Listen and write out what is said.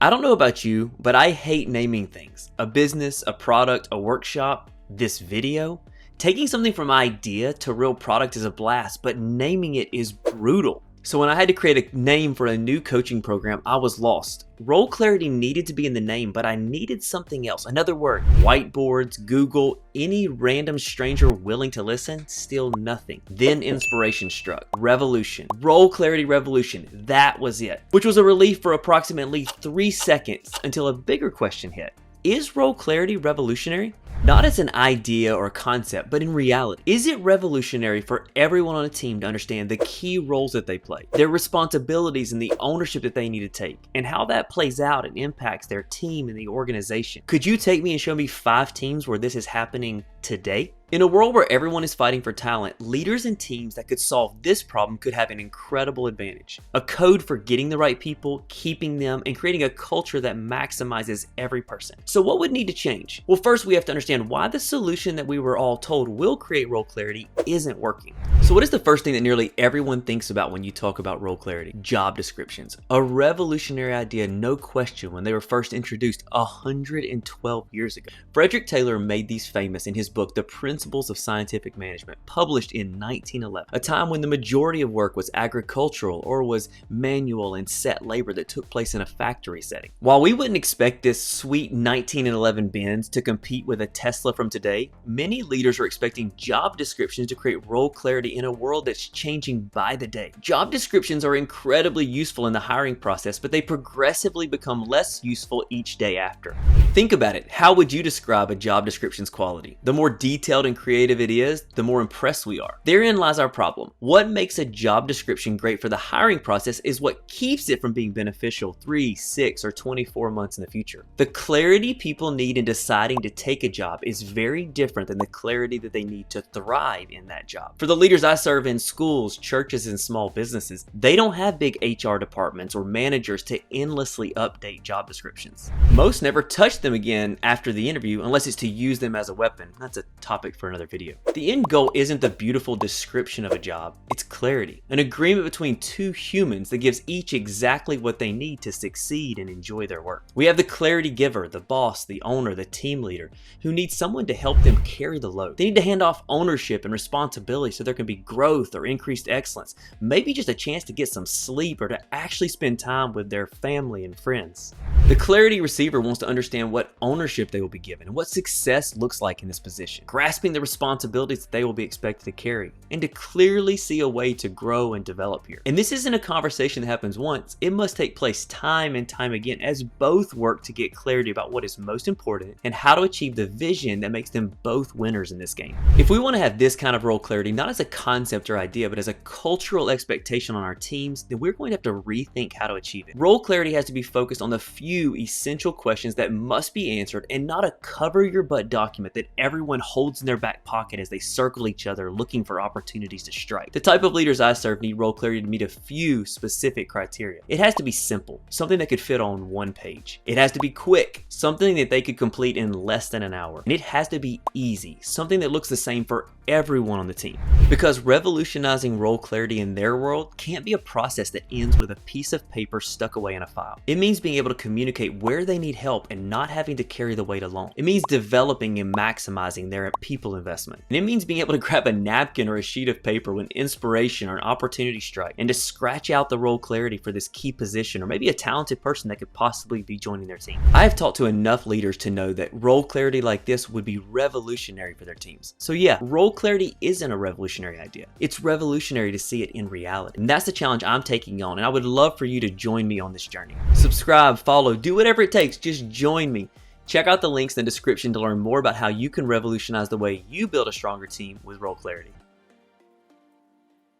I don't know about you, but I hate naming things. A business, a product, a workshop, this video. Taking something from idea to real product is a blast, but naming it is brutal. So when I had to create a name for a new coaching program, I was lost. Role clarity needed to be in the name, but I needed something else. Another word. Whiteboards, Google, any random stranger willing to listen, still nothing. Then inspiration struck. Revolution. Role clarity revolution. That was it. Which was a relief for approximately 3 seconds until a bigger question hit. Is role clarity revolutionary? Not as an idea or concept, but in reality. Is it revolutionary for everyone on a team to understand the key roles that they play, their responsibilities and the ownership that they need to take, and how that plays out and impacts their team and the organization? Could you take me and show me 5 teams where this is happening today? In a world where everyone is fighting for talent, leaders and teams that could solve this problem could have an incredible advantage. A code for getting the right people, keeping them, and creating a culture that maximizes every person. So what would need to change? Well, first we have to understand why the solution that we were all told will create role clarity isn't working. So what is the first thing that nearly everyone thinks about when you talk about role clarity? Job descriptions. A revolutionary idea, no question, when they were first introduced 112 years ago. Frederick Taylor made these famous in his book, The Principles of Scientific Management, published in 1911, a time when the majority of work was agricultural or was manual and set labor that took place in a factory setting. While we wouldn't expect this sweet 1911 Benz to compete with a Tesla from today, many leaders are expecting job descriptions to create role clarity in a world that's changing by the day. Job descriptions are incredibly useful in the hiring process, but they progressively become less useful each day after. Think about it. How would you describe a job description's quality? The more detailed and creative it is, the more impressed we are. Therein lies our problem. What makes a job description great for the hiring process is what keeps it from being beneficial 3, 6, or 24 months in the future. The clarity people need in deciding to take a job is very different than the clarity that they need to thrive in that job. For the leaders I serve in schools, churches, and small businesses, they don't have big HR departments or managers to endlessly update job descriptions. Most never touch them again after the interview unless it's to use them as a weapon. That's a topic for another video. The end goal isn't the beautiful description of a job, it's clarity. An agreement between 2 humans that gives each exactly what they need to succeed and enjoy their work. We have the clarity giver, the boss, the owner, the team leader, who needs someone to help them carry the load. They need to hand off ownership and responsibility so there can be growth or increased excellence, maybe just a chance to get some sleep or to actually spend time with their family and friends. The clarity receiver wants to understand what ownership they will be given and what success looks like in this position, grasping the responsibilities that they will be expected to carry, and to clearly see a way to grow and develop here. And this isn't a conversation that happens once, it must take place time and time again as both work to get clarity about what is most important and how to achieve the vision that makes them both winners in this game. If we want to have this kind of role clarity, not as a concept or idea, but as a cultural expectation on our teams, then we're going to have to rethink how to achieve it. Role clarity has to be focused on the few essential questions that must be answered and not a cover your butt document that everyone holds in their back pocket as they circle each other looking for opportunities to strike. The type of leaders I serve need role clarity to meet a few specific criteria. It has to be simple, something that could fit on 1 page. It has to be quick, something that they could complete in less than an hour. And it has to be easy, something that looks the same for everyone on the team. Because revolutionizing role clarity in their world can't be a process that ends with a piece of paper stuck away in a file. It means being able to communicate where they need help and not having to carry the weight alone. It means developing and maximizing their people investment. And it means being able to grab a napkin or a sheet of paper when inspiration or an opportunity strike and to scratch out the role clarity for this key position or maybe a talented person that could possibly be joining their team. I have talked to enough leaders to know that role clarity like this would be revolutionary for their teams. So yeah, role clarity isn't a revolutionary idea. It's revolutionary to see it in reality. And that's the challenge I'm taking on, and I would love for you to join me on this journey. Subscribe, follow, do whatever it takes, just join me. Check out the links in the description to learn more about how you can revolutionize the way you build a stronger team with role clarity.